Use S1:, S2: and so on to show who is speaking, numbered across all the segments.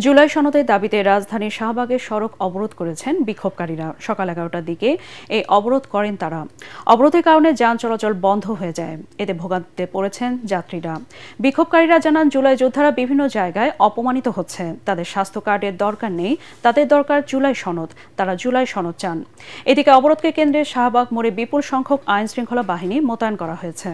S1: জুলাই সনদের দাবিতে রাজধানীর শাহবাগের সড়ক অবরোধ করেছেন বিক্ষোভকারীরা। সকাল 11টার দিকে এই অবরোধ করেন তারা। অবরোধের কারণে যান চলাচল বন্ধ হয়ে যায়। এতে ভোগান্তিতে পড়েছেন যাত্রীরা। বিক্ষোভকারীরা জানান, জুলাই যোদ্ধারা বিভিন্ন জায়গায় অপমানিত হচ্ছে। তাদের স্বাস্থ্য কার্ডের দরকার নেই, তাদের দরকার জুলাই সনদ। তারা জুলাই সনদ চান। এদিকে অবরোধকে কেন্দ্রে শাহবাগ মোড়ে বিপুল সংখ্যক আইন শৃঙ্খলা বাহিনী মোতায়েন করা হয়েছে।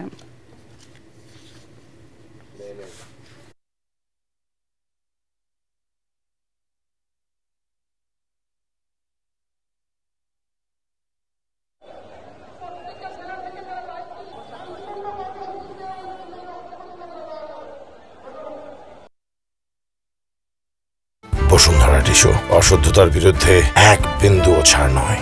S2: বসুন্ধরা টিস্যু, অশুদ্ধতার বিরুদ্ধে এক বিন্দুও ছাড় নয়।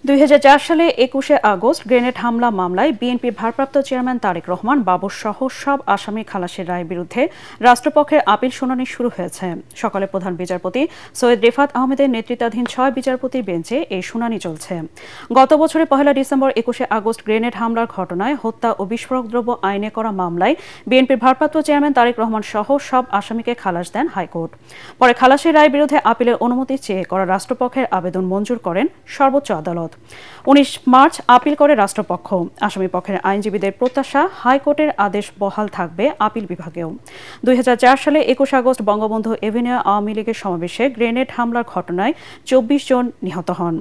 S1: 2004 সালে 21শে আগস্ট গ্রেনেড হামলা মামলায় বিএনপির ভারপ্রাপ্ত চেয়ারম্যান তারেক রহমান বাবর সহ সব আসামি খালাসের রায়ের বিরুদ্ধে রাষ্ট্রপক্ষের আপিল শুনানি শুরু হয়েছে। সকালে প্রধান বিচারপতি সৈয়দ রিফাত আহমেদের নেতৃত্বাধীন 6 বিচারপতির বেঞ্চে এই শুনানি চলছে। গত বছরের 1 ডিসেম্বর 21শে আগস্ট গ্রেনেড হামলার ঘটনায় হত্যা ও বিস্ফোরক দ্রব্য আইনে করা মামলায় বিএনপির ভারপ্রাপ্ত চেয়ারম্যান তারেক রহমান সহ সব আসামিকে খালাস দেন হাইকোর্ট। পরে খালাসের রায়ের বিরুদ্ধে আপিলের অনুমতি চেয়ে করা রাষ্ট্রপক্ষের আবেদন মঞ্জুর করেন সর্বোচ্চ আদালত। 19 মার্চ আপিল করে রাষ্ট্রপক্ষ। আসামি পক্ষের আইনজীবীদের প্রত্যাশা, হাইকোর্টের আদেশ বহাল থাকবে আপিল বিভাগেও। 2004 সালে 21 আগস্ট বঙ্গবন্ধু এভিনিউ আওয়ামী লীগের সমাবেশে গ্রেনেড হামলার ঘটনায় 24 জন নিহত হন।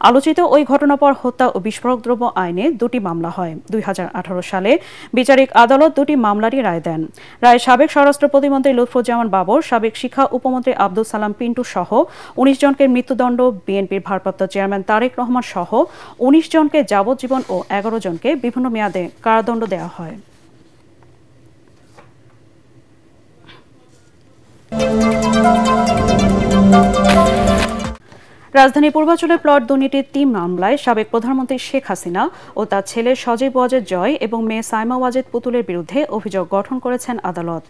S1: আলোচিত ওই ঘটনার পর হত্যা ও বিস্ফোরক দ্রব্য আইনে 2টি মামলা হয়। 2018 সালে বিচারিক আদালত 2টি মামলারই রায় দেন। রায়ে সাবেক স্বরাষ্ট্র প্রতিমন্ত্রী লুৎফুজ্জামান বাবর, সাবেক শিক্ষা উপমন্ত্রী আব্দুল সালাম পিন্টু সহ 19 জনকে মৃত্যুদণ্ড, বিএনপির ভারপ্রাপ্ত চেয়ারম্যান তারেক রহমান সহ 19 জনকে যাবজ্জীবন ও 11 জনকে বিভিন্ন মেয়াদে কারাদণ্ড দেওয়া হয়। রাজধানীর পূর্বাঞ্চলে প্লট দুর্নীতির 3 মামলায় সাবেক প্রধানমন্ত্রী শেখ হাসিনা ও তার ছেলে সজীব ওয়াজেদ জয় এবং মেয়ে সাইমা ওয়াজেদ পুতুলের বিরুদ্ধে অভিযোগ গঠন করেছেন আদালত।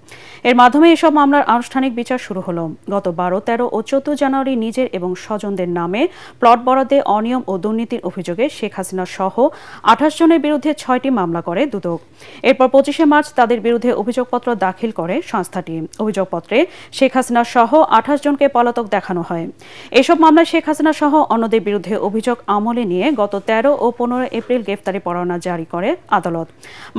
S1: এর মাধ্যমে এসব মামলার আনুষ্ঠানিক বিচার শুরু হলো। গত 12, 13 ও 14 জানুয়ারি নিজের এবং স্বজনদের নামে প্লট বরাদ্দে অনিয়ম ও দুর্নীতির অভিযোগে শেখ হাসিনা সহ 28 জনের বিরুদ্ধে 6টি মামলা করে দুদক। এরপর 25শে মার্চ তাদের বিরুদ্ধে অভিযোগপত্র দাখিল করে সংস্থাটি। অভিযোগপত্রে শেখ হাসিনা সহ 28 জনকে পলাতক দেখানো হয়। এসব মামলায় শেখ হাসিনা সহ অন্যদের বিরুদ্ধে অভিযোগ আমলে নিয়ে গত 13 ও 15 এপ্রিল গ্রেফতারি পরোয়ানা জারি করে আদালত।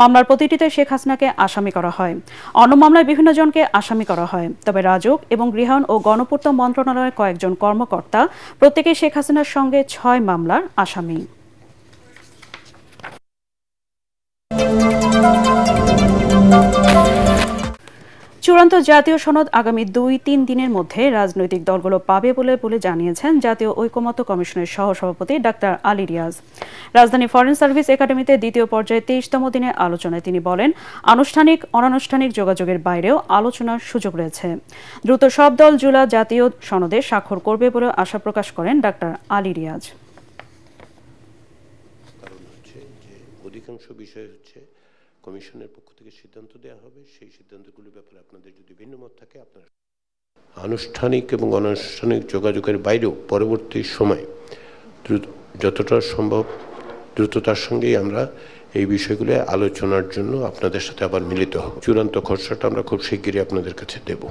S1: মামলার প্রতিটিতে শেখ হাসিনাকে আসামি করা হয়। অন্য মামলায় বিভিন্ন জনকে আসামি করা হয়। তবে রাজউক এবং গৃহায়ণ ও গণপূর্ত মন্ত্রণালয়ের কয়েকজন কর্মকর্তা প্রত্যেকেই শেখ হাসিনার সঙ্গে 6 মামলার আসামি। চূড়ান্ত জাতীয় সনদ আগামী 2-3 দিনের মধ্যে রাজনৈতিক দলগুলো পাবে বলে জানিয়েছেন জাতীয় ঐকমত্য কমিশনের সহসভাপতি ডাক্তার আলী রিয়াজ। রাজধানী ফরেন সার্ভিস একাডেমিতে 2য় পর্যায়ে 23তম দিনের আলোচনায় তিনি বলেন, আনুষ্ঠানিক অনানুষ্ঠানিক যোগাযোগের বাইরেও আলোচনার সুযোগ রয়েছে। দ্রুত সব দল জুলাই জাতীয় সনদে স্বাক্ষর করবে বলে আশা প্রকাশ করেন ডাক্তার আলী রিয়াজ।
S3: অধিকাংশ বিষয় হচ্ছে কমিশনের পক্ষ থেকে সিদ্ধান্ত দেওয়া হবে। সেই সিদ্ধান্তগুলোর ব্যাপারে আপনাদের যদি ভিন্ন মত থাকে, আপনারা আনুষ্ঠানিক এবং অনানুষ্ঠানিক যোগাযোগের বাইরেও পরবর্তী সময় যতটা সম্ভব দ্রুততার সঙ্গেই আমরা এই বিষয়গুলো আলোচনার জন্য আপনাদের সাথে আবার মিলিত হব। চূড়ান্ত খসড়াটা আমরা খুব শিগগিরই আপনাদের কাছে দেব,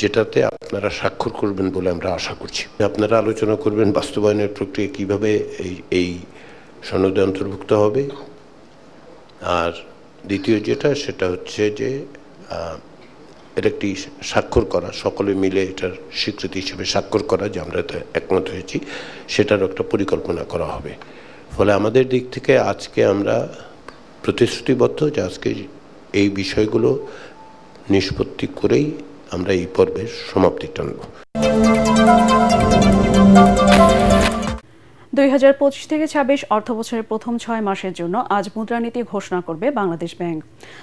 S3: যেটাতে আপনারা স্বাক্ষর করবেন বলে আমরা আশা করছি। আপনারা আলোচনা করবেন বাস্তবায়নের প্রক্রিয়া কিভাবে এই সনদে অন্তর্ভুক্ত হবে। আর দ্বিতীয় সেটা হচ্ছে যে এর একটি স্বাক্ষর করা, সকলে মিলে এটার স্বীকৃতি হিসেবে স্বাক্ষর করা, যে আমরা একমত হয়েছি, সেটারও একটা পরিকল্পনা করা হবে। ফলে আমাদের দিক থেকে আজকে আমরা প্রতিশ্রুতিবদ্ধ যে আজকে এই বিষয়গুলো নিষ্পত্তি করেই আমরা এই পর্বের সমাপ্তি টানব।
S1: 2025 থেকে 26 অর্থবছরের প্রথম 6 মাসের জন্য আজ মুদ্রানীতি ঘোষণা করবে বাংলাদেশ ব্যাংক।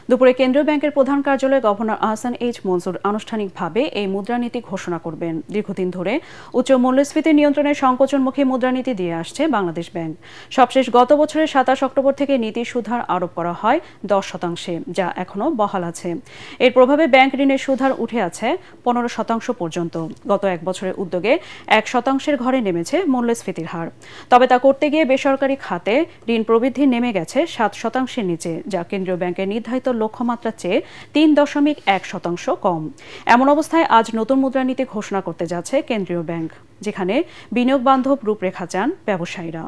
S1: দুপুরে কেন্দ্রীয় ব্যাংকের প্রধান কার্যালয়ে গভর্নর আহসান এইচ মনসুর আনুষ্ঠানিকভাবে এই মুদ্রানীতি ঘোষণা করবেন। দীর্ঘদিন ধরে উচ্চ মূল্যস্ফীতি নিয়ন্ত্রণে সংকোচনমুখী মুদ্রানীতি দিয়ে আসছে বাংলাদেশ ব্যাংক। সবশেষ গত বছরের 27 অক্টোবর থেকে নীতি সুদহার আরোপ করা হয় 10%, যা এখনও বহাল আছে। এর প্রভাবে ব্যাংক ঋণের সুদহার উঠে আছে 15% পর্যন্ত। গত এক বছরের উদ্যোগে 1% ঘরে নেমেছে মূল্যস্ফীতির হার। তবে তা করতে গিয়ে বেসরকারি খাতে ঋণ প্রবৃদ্ধি নেমে গেছে 7% নিচে, যা কেন্দ্রীয় ব্যাংকের নির্ধারিত লক্ষ্যমাত্রার চেয়ে 3.1% কম। এমন অবস্থায় আজ নতুন মুদ্রানীতি ঘোষণা করতে যাচ্ছে কেন্দ্রীয় ব্যাংক, যেখানে বিনিয়োগ বান্ধব রূপরেখা চান ব্যবসায়ীরা।